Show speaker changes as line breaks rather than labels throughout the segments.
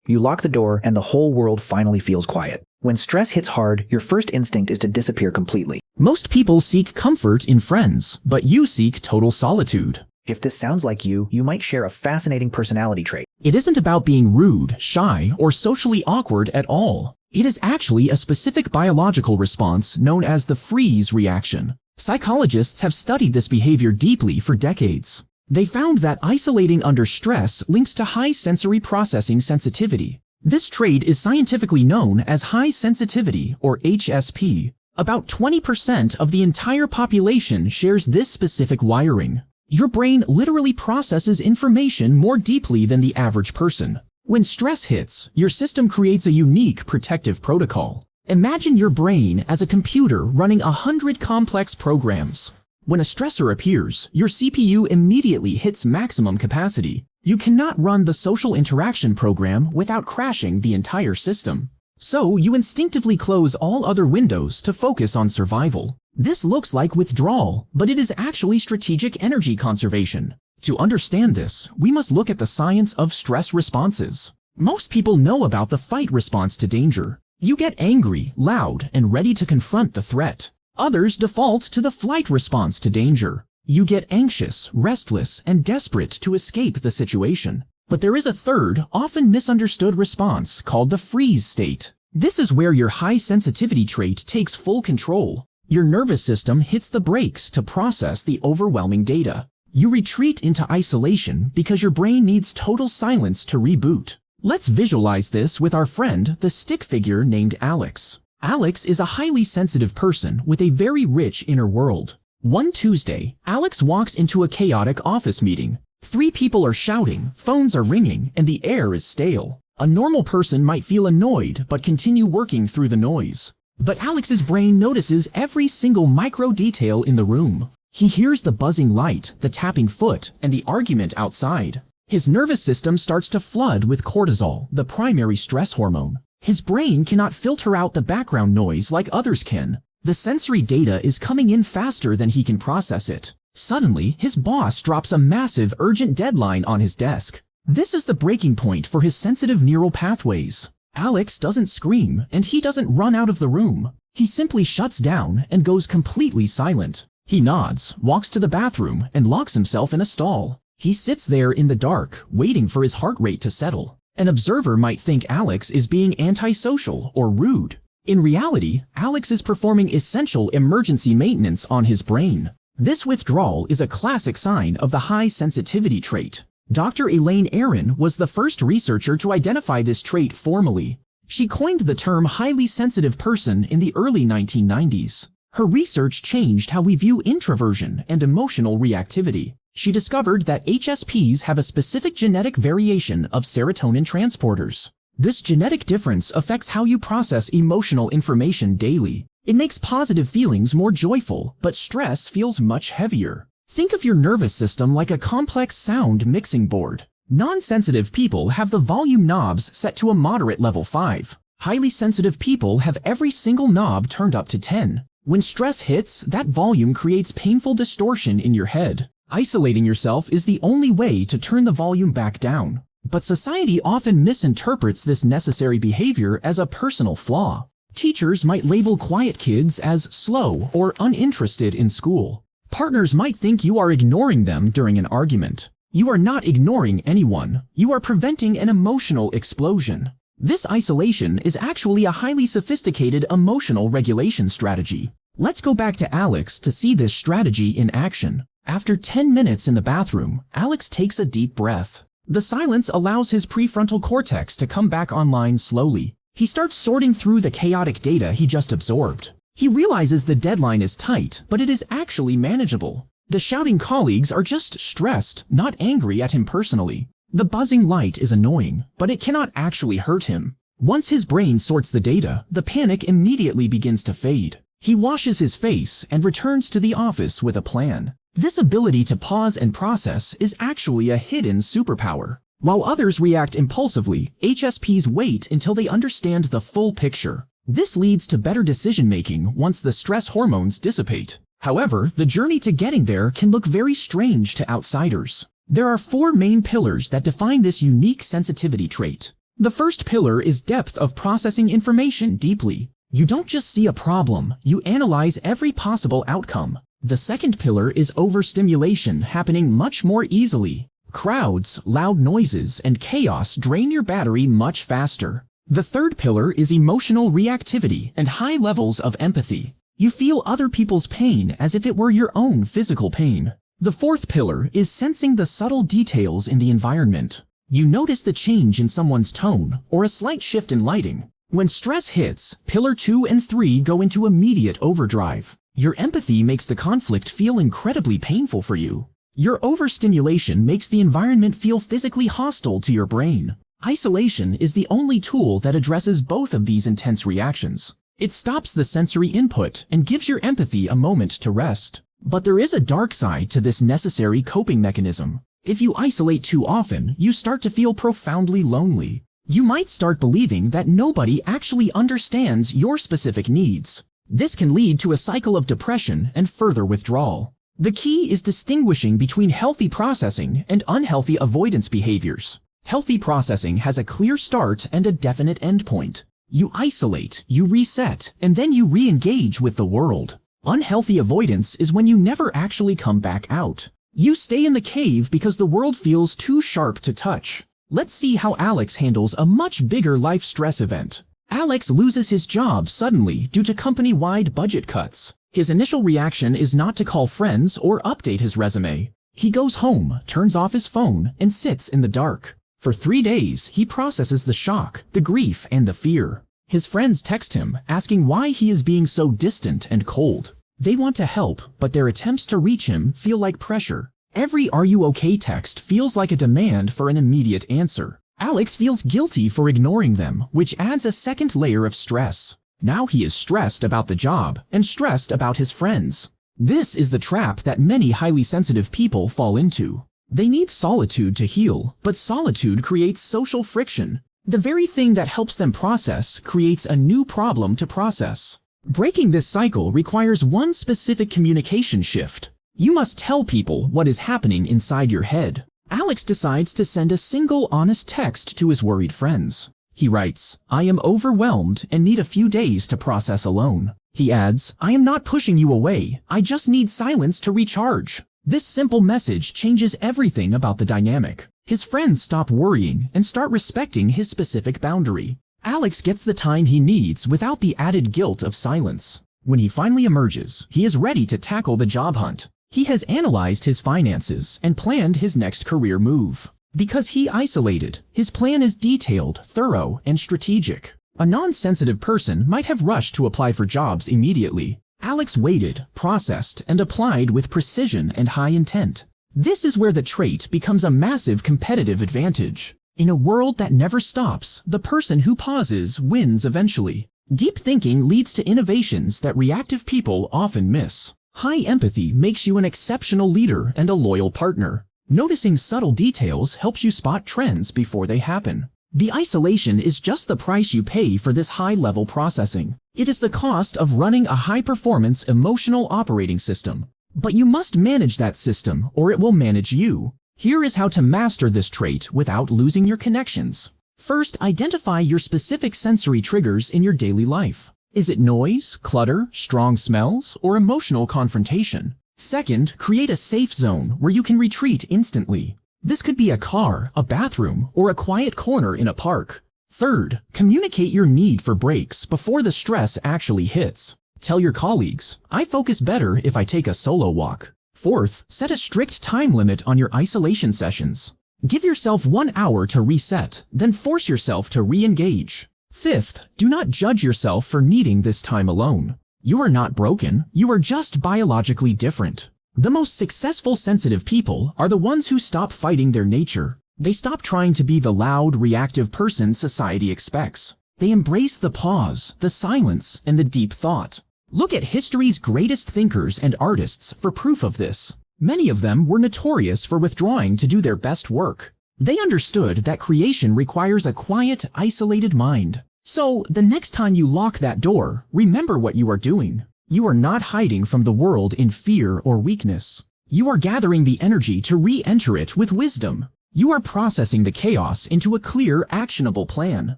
You lock the door, and the whole world finally feels quiet. When stress hits hard, your first instinct is to disappear completely.
Most people seek comfort in friends, but you seek total solitude.
If this sounds like you might share a fascinating personality trait.
It isn't about being rude, shy, or socially awkward at all. It is actually a specific biological response known as the freeze reaction. Psychologists have studied this behavior deeply for decades. They found that isolating under stress links to high sensory processing sensitivity. This trait is scientifically known as high sensitivity, or HSP. About 20% of the entire population shares this specific wiring. Your brain literally processes information more deeply than the average person. When stress hits, your system creates a unique protective protocol. Imagine your brain as a computer running 100 complex programs. When a stressor appears, your CPU immediately hits maximum capacity. You cannot run the social interaction program without crashing the entire system. So you instinctively close all other windows to focus on survival. This looks like withdrawal, but it is actually strategic energy conservation. To understand this, we must look at the science of stress responses. Most people know about the fight response to danger. You get angry, loud, and ready to confront the threat. Others default to the flight response to danger. You get anxious, restless, and desperate to escape the situation. But there is a third, often misunderstood response called the freeze state. This is where your high sensitivity trait takes full control. Your nervous system hits the brakes to process the overwhelming data. You retreat into isolation because your brain needs total silence to reboot. Let's visualize this with our friend, the stick figure named Alex. Alex is a highly sensitive person with a very rich inner world. One Tuesday, Alex walks into a chaotic office meeting. 3 people are shouting, phones are ringing, and the air is stale. A normal person might feel annoyed but continue working through the noise. But Alex's brain notices every single micro detail in the room. He hears the buzzing light, the tapping foot, and the argument outside. His nervous system starts to flood with cortisol, the primary stress hormone. His brain cannot filter out the background noise like others can. The sensory data is coming in faster than he can process it. Suddenly, his boss drops a massive urgent deadline on his desk. This is the breaking point for his sensitive neural pathways. Alex doesn't scream, and he doesn't run out of the room. He simply shuts down and goes completely silent. He nods, walks to the bathroom, and locks himself in a stall. He sits there in the dark, waiting for his heart rate to settle. An observer might think Alex is being antisocial or rude. In reality, Alex is performing essential emergency maintenance on his brain. This withdrawal is a classic sign of the high sensitivity trait. Dr. Elaine Aron was the first researcher to identify this trait formally. She coined the term highly sensitive person in the early 1990s. Her research changed how we view introversion and emotional reactivity. She discovered that HSPs have a specific genetic variation of serotonin transporters. This genetic difference affects how you process emotional information daily. It makes positive feelings more joyful, but stress feels much heavier. Think of your nervous system like a complex sound mixing board. Non-sensitive people have the volume knobs set to a moderate level 5. Highly sensitive people have every single knob turned up to 10. When stress hits, that volume creates painful distortion in your head. Isolating yourself is the only way to turn the volume back down. But society often misinterprets this necessary behavior as a personal flaw. Teachers might label quiet kids as slow or uninterested in school. Partners might think you are ignoring them during an argument. You are not ignoring anyone. You are preventing an emotional explosion. This isolation is actually a highly sophisticated emotional regulation strategy. Let's go back to Alex to see this strategy in action. After 10 minutes in the bathroom, Alex takes a deep breath. The silence allows his prefrontal cortex to come back online slowly. He starts sorting through the chaotic data he just absorbed. He realizes the deadline is tight, but it is actually manageable. The shouting colleagues are just stressed, not angry at him personally. The buzzing light is annoying, but it cannot actually hurt him. Once his brain sorts the data, the panic immediately begins to fade. He washes his face and returns to the office with a plan. This ability to pause and process is actually a hidden superpower. While others react impulsively, HSPs wait until they understand the full picture. This leads to better decision-making once the stress hormones dissipate. However, the journey to getting there can look very strange to outsiders. There are 4 main pillars that define this unique sensitivity trait. The first pillar is depth of processing information deeply. You don't just see a problem, you analyze every possible outcome. The second pillar is overstimulation, happening much more easily. Crowds, loud noises, and chaos drain your battery much faster. The third pillar is emotional reactivity and high levels of empathy. You feel other people's pain as if it were your own physical pain. The fourth pillar is sensing the subtle details in the environment. You notice the change in someone's tone or a slight shift in lighting. When stress hits, pillar 2 and 3 go into immediate overdrive. Your empathy makes the conflict feel incredibly painful for you. Your overstimulation makes the environment feel physically hostile to your brain. Isolation is the only tool that addresses both of these intense reactions. It stops the sensory input and gives your empathy a moment to rest. But there is a dark side to this necessary coping mechanism. If you isolate too often, you start to feel profoundly lonely. You might start believing that nobody actually understands your specific needs. This can lead to a cycle of depression and further withdrawal. The key is distinguishing between healthy processing and unhealthy avoidance behaviors. Healthy processing has a clear start and a definite endpoint. You isolate, you reset, and then you re-engage with the world. Unhealthy avoidance is when you never actually come back out. You stay in the cave because the world feels too sharp to touch. Let's see how Alex handles a much bigger life stress event. Alex loses his job suddenly due to company-wide budget cuts. His initial reaction is not to call friends or update his resume. He goes home, turns off his phone, and sits in the dark. For 3 days, he processes the shock, the grief, and the fear. His friends text him, asking why he is being so distant and cold. They want to help, but their attempts to reach him feel like pressure. Every "Are you okay?" text feels like a demand for an immediate answer. Alex feels guilty for ignoring them, which adds a second layer of stress. Now he is stressed about the job and stressed about his friends. This is the trap that many highly sensitive people fall into. They need solitude to heal, but solitude creates social friction. The very thing that helps them process creates a new problem to process. Breaking this cycle requires one specific communication shift. You must tell people what is happening inside your head. Alex decides to send a single honest text to his worried friends. He writes, "I am overwhelmed and need a few days to process alone." He adds, "I am not pushing you away, I just need silence to recharge." This simple message changes everything about the dynamic. His friends stop worrying and start respecting his specific boundary. Alex gets the time he needs without the added guilt of silence. When he finally emerges, he is ready to tackle the job hunt. He has analyzed his finances and planned his next career move. Because he isolated, his plan is detailed, thorough, and strategic. A non-sensitive person might have rushed to apply for jobs immediately. Alex waited, processed, and applied with precision and high intent. This is where the trait becomes a massive competitive advantage. In a world that never stops, the person who pauses wins eventually. Deep thinking leads to innovations that reactive people often miss. High empathy makes you an exceptional leader and a loyal partner. Noticing subtle details helps you spot trends before they happen. The isolation is just the price you pay for this high-level processing. It is the cost of running a high-performance emotional operating system. But you must manage that system or it will manage you. Here is how to master this trait without losing your connections. First, identify your specific sensory triggers in your daily life. Is it noise, clutter, strong smells, or emotional confrontation? Second, create a safe zone where you can retreat instantly. This could be a car, a bathroom, or a quiet corner in a park. Third, communicate your need for breaks before the stress actually hits. Tell your colleagues, "I focus better if I take a solo walk." Fourth, set a strict time limit on your isolation sessions. Give yourself 1 hour to reset, then force yourself to re-engage. Fifth, do not judge yourself for needing this time alone. You are not broken, you are just biologically different. The most successful sensitive people are the ones who stop fighting their nature. They stop trying to be the loud, reactive person society expects. They embrace the pause, the silence, and the deep thought. Look at history's greatest thinkers and artists for proof of this. Many of them were notorious for withdrawing to do their best work. They understood that creation requires a quiet, isolated mind. So, the next time you lock that door, remember what you are doing. You are not hiding from the world in fear or weakness. You are gathering the energy to re-enter it with wisdom. You are processing the chaos into a clear, actionable plan.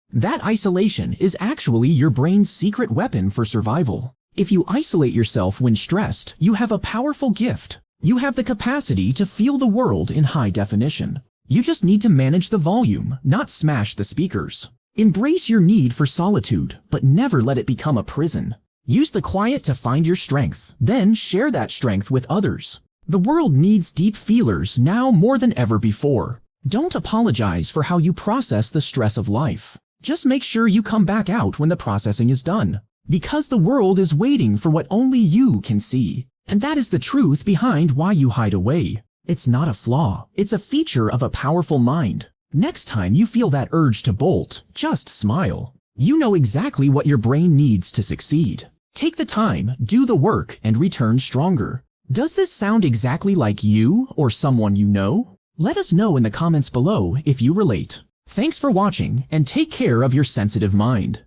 That isolation is actually your brain's secret weapon for survival. If you isolate yourself when stressed, you have a powerful gift. You have the capacity to feel the world in high definition. You just need to manage the volume, not smash the speakers. Embrace your need for solitude, but never let it become a prison. Use the quiet to find your strength, then share that strength with others. The world needs deep feelers now more than ever before. Don't apologize for how you process the stress of life. Just make sure you come back out when the processing is done. Because the world is waiting for what only you can see. And that is the truth behind why you hide away. It's not a flaw, it's a feature of a powerful mind. Next time you feel that urge to bolt, just smile. You know exactly what your brain needs to succeed. Take the time, do the work, and return stronger. Does this sound exactly like you or someone you know? Let us know in the comments below if you relate. Thanks for watching, and take care of your sensitive mind.